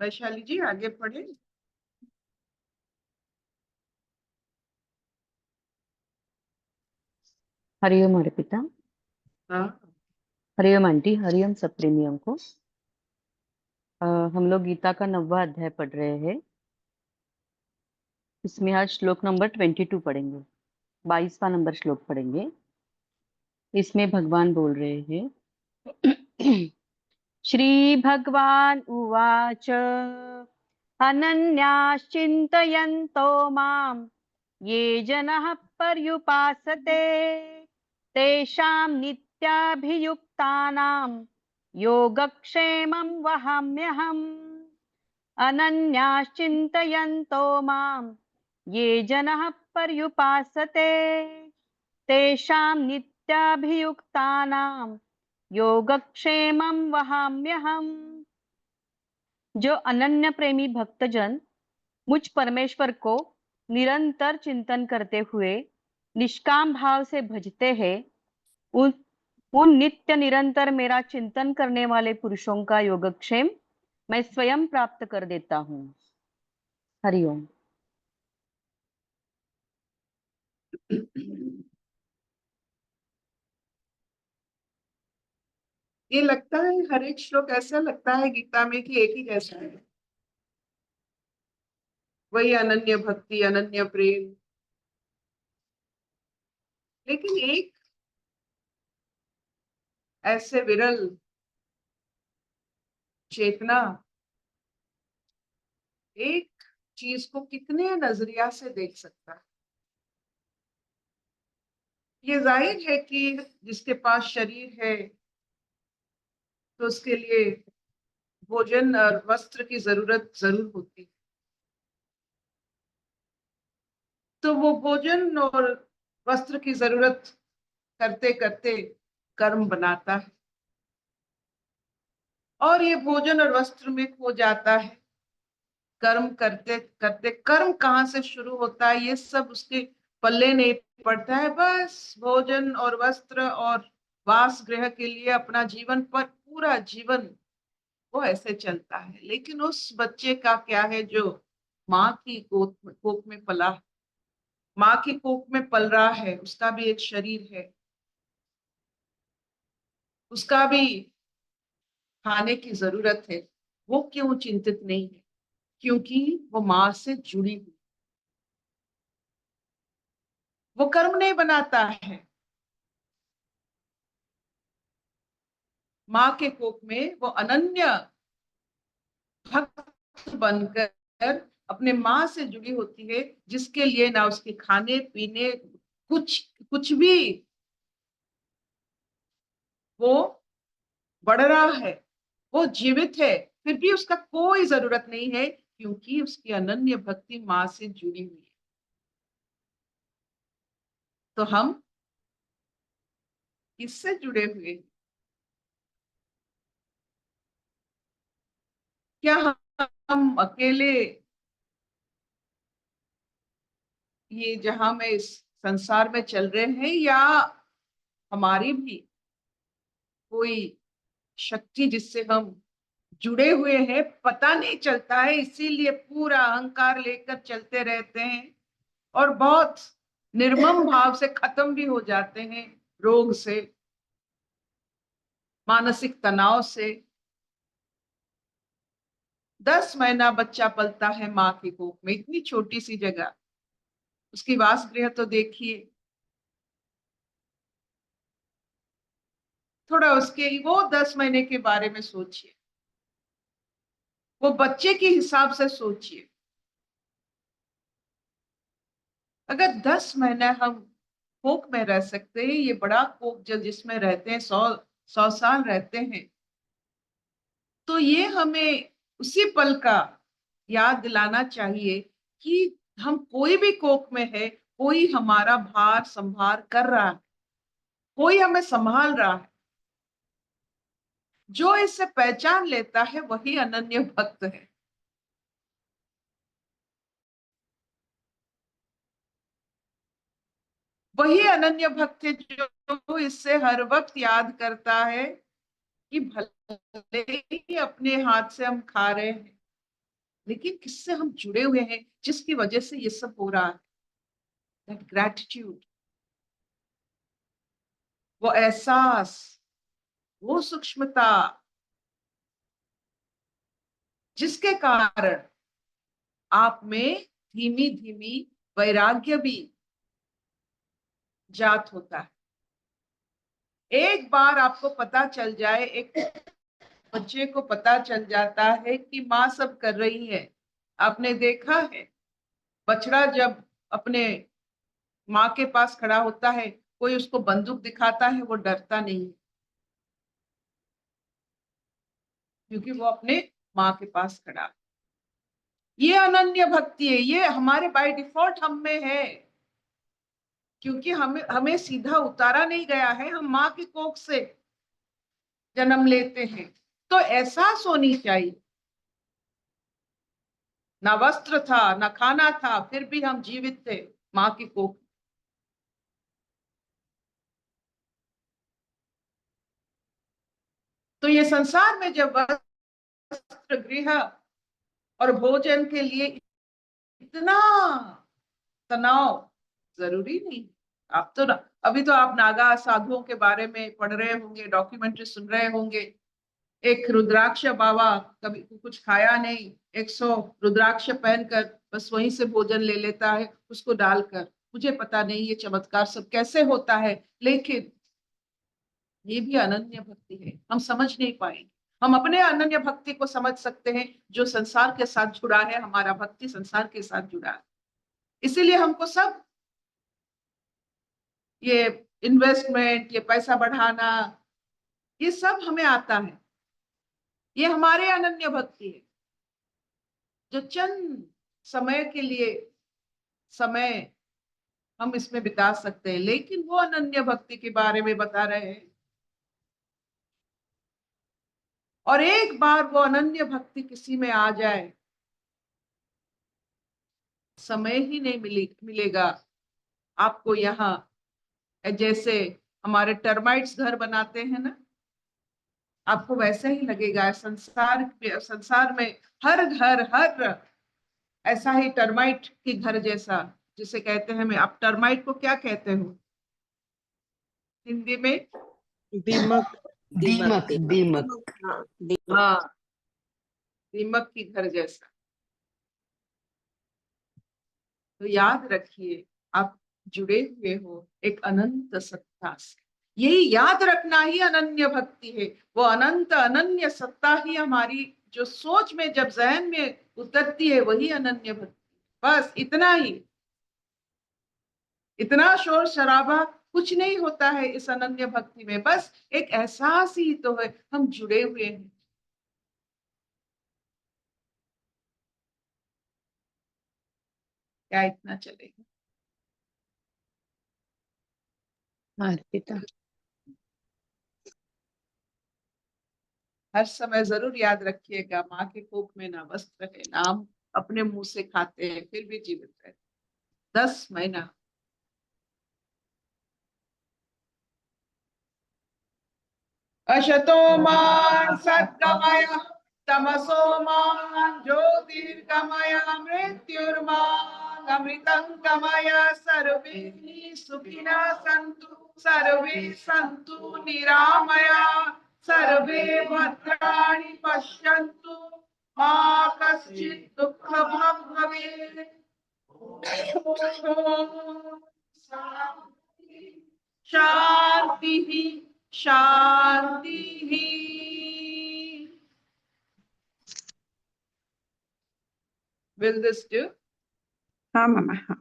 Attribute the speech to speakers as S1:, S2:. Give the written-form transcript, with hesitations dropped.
S1: वैशाली जी आगे पढ़े।
S2: हरिओम अर्पिता।
S1: हाँ।
S2: हरिओम आंटी, हरिओम सब प्रेमियों को। हम लोग गीता का 9वां अध्याय पढ़ रहे हैं। इसमें आज श्लोक नंबर 22 पढ़ेंगे। 22वां नंबर श्लोक पढ़ेंगे। इसमें भगवान बोल रहे हैं। श्री भगवान उवाच अनन्याश्चिन्तयन्तो माम् ये जनः पर्युपासते तेषां नित्याभियुक्तानां योगक्षेमं वहाम्यहम्। अनन्याश्चिन्तयन्तो माम् ये जनः पर्युपासते तेषां नित्याभियुक्तानां योगक्षेमं वहाम्यहम्। जो अनन्य प्रेमी भक्तजन मुझ परमेश्वर को निरंतर चिंतन करते हुए निष्काम भाव से भजते हैं, उन उन नित्य निरंतर मेरा चिंतन करने वाले पुरुषों का योगक्षेम मैं स्वयं प्राप्त कर देता हूँ। हरिओम।
S1: ये लगता है हर एक श्लोक ऐसा लगता है गीता में कि एक ही जैसा है। वही अनन्य भक्ति, अनन्य प्रेम। लेकिन एक ऐसे विरल चेतना एक चीज को कितने नजरिया से देख सकता है। ये जाहिर है कि जिसके पास शरीर है तो उसके लिए भोजन और वस्त्र की जरूरत जरूर होती है। तो वो भोजन और वस्त्र की जरूरत करते करते कर्म बनाता है, और ये भोजन और वस्त्र में खो जाता है। कर्म करते करते कर्म कहाँ से शुरू होता है ये सब उसके पल्ले नहीं पड़ता है। बस भोजन और वस्त्र और वास गृह के लिए अपना जीवन पर पूरा जीवन वो ऐसे चलता है। लेकिन उस बच्चे का क्या है जो माँ की कोख में पला, माँ की कोख में पल रहा है, उसका भी एक शरीर है, उसका भी खाने की जरूरत है। वो क्यों चिंतित नहीं है? क्योंकि वो माँ से जुड़ी हुई, वो कर्म नहीं बनाता है। माँ के कोख में वो अनन्य भक्त बनकर अपने माँ से जुड़ी होती है, जिसके लिए ना उसके खाने पीने कुछ कुछ भी वो बढ़ रहा है, वो जीवित है, फिर भी उसका कोई जरूरत नहीं है, क्योंकि उसकी अनन्य भक्ति माँ से जुड़ी हुई है। तो हम किससे जुड़े हुए हैं? क्या हम अकेले ये जहां में इस संसार में चल रहे हैं, या हमारी भी कोई शक्ति जिससे हम जुड़े हुए हैं, पता नहीं चलता है, इसीलिए पूरा अहंकार लेकर चलते रहते हैं और बहुत निर्मम भाव से खत्म भी हो जाते हैं, रोग से, मानसिक तनाव से। 10 महीना बच्चा पलता है माँ की कोख में, इतनी छोटी सी जगह, उसकी वास गृह तो देखिए। थोड़ा उसके वो 10 महीने के बारे में सोचिए, वो बच्चे के हिसाब से सोचिए। अगर 10 महीने हम कोख में रह सकते हैं, ये बड़ा कोख जल जिसमें रहते हैं 100 100 साल रहते हैं, तो ये हमें उसी पल का याद दिलाना चाहिए कि हम कोई भी कोख में है, कोई हमारा भार संभार कर रहा है, कोई हमें संभाल रहा है। जो इससे पहचान लेता है वही अनन्य भक्त है। वही अनन्य भक्त है जो इससे हर वक्त याद करता है कि भले ही अपने हाथ से हम खा रहे हैं, लेकिन किससे हम जुड़े हुए हैं जिसकी वजह से ये सब हो रहा है? दैट ग्रैटिट्यूड, वो एहसास, वो सूक्ष्मता, जिसके कारण आप में धीमी धीमी वैराग्य भी जात होता है। एक बार आपको पता चल जाए, एक बच्चे को पता चल जाता है कि माँ सब कर रही है। आपने देखा है, बछड़ा जब अपने माँ के पास खड़ा होता है, कोई उसको बंदूक दिखाता है, वो डरता नहीं, क्योंकि वो अपने माँ के पास खड़ा है। ये अनन्य भक्ति है, ये हमारे बाय डिफॉल्ट हम में है, क्योंकि हमें हमें सीधा उतारा नहीं गया है, हम माँ की कोख से जन्म लेते हैं। तो एहसास होनी चाहिए, ना वस्त्र था, ना खाना था, फिर भी हम जीवित थे माँ की कोख। तो ये संसार में जब वस्त्र, गृह और भोजन के लिए इतना तनाव जरूरी नहीं। आप तो अभी तो आप नागा साधुओं के बारे में पढ़ रहे होंगे, डॉक्यूमेंट्री सुन रहे होंगे। एक रुद्राक्ष बाबा, कभी कुछ खाया नहीं, 100 रुद्राक्ष पहनकर बस वहीं से भोजन ले लेता है, उसको डालकर। मुझे पता नहीं ये चमत्कार सब कैसे होता है, लेकिन ये भी अनन्य भक्ति है। हम समझ नहीं पाएंगे। हम अपने अनन्य भक्ति को समझ सकते हैं जो संसार के साथ जुड़ा है। हमारा भक्ति संसार के साथ जुड़ा है, इसीलिए हमको सब ये इन्वेस्टमेंट, ये पैसा बढ़ाना, ये सब हमें आता है। ये हमारे अनन्य भक्ति है, जो चंद समय के लिए समय हम इसमें बिता सकते हैं। लेकिन वो अनन्य भक्ति के बारे में बता रहे हैं, और एक बार वो अनन्य भक्ति किसी में आ जाए, समय ही नहीं मिलेगा आपको। यहाँ जैसे हमारे टर्माइट्स घर बनाते हैं ना, आपको वैसे ही लगेगा। संसार में हर घर, हर ऐसा ही टर्माइट की घर जैसा, जिसे कहते हैं, मैं आप टर्माइट को क्या कहते हो हिंदी में?
S3: दीमक।
S4: दीमक। दीमक।
S1: हाँ, दीमक की घर जैसा। तो याद रखिए, आप जुड़े हुए हो एक अनंत सत्ता से। यही याद रखना ही अनन्य भक्ति है। वो अनंत अनन्य सत्ता ही हमारी जो सोच में, जब जहन में उतरती है, वही अनन्य भक्ति। बस इतना ही, इतना शोर शराबा कुछ नहीं होता है इस अनन्य भक्ति में। बस एक एहसास ही तो है, हम जुड़े हुए हैं। क्या इतना चलेगा?
S4: अर्पिता।
S1: हर समय जरूर याद रखिएगा, माँ के कोख में ना वस्त्र है, ना हम अपने मुंह से खाते हैं, फिर भी जीवित है 10 महीना। अशतो मां सद्गमय, तमसो मां ज्योतिर्गमय, मृत्युर्मां अमृतं गमय। सर्वे सुखिनः सन्तु, सर्वे सन्तु निरामया, सर्वे भद्राणि पश्यन्तु, मा कश्चित् दुःखभाग् भवेत्। शांति शांति। Will this do?
S3: हाँ मामा, हाँ।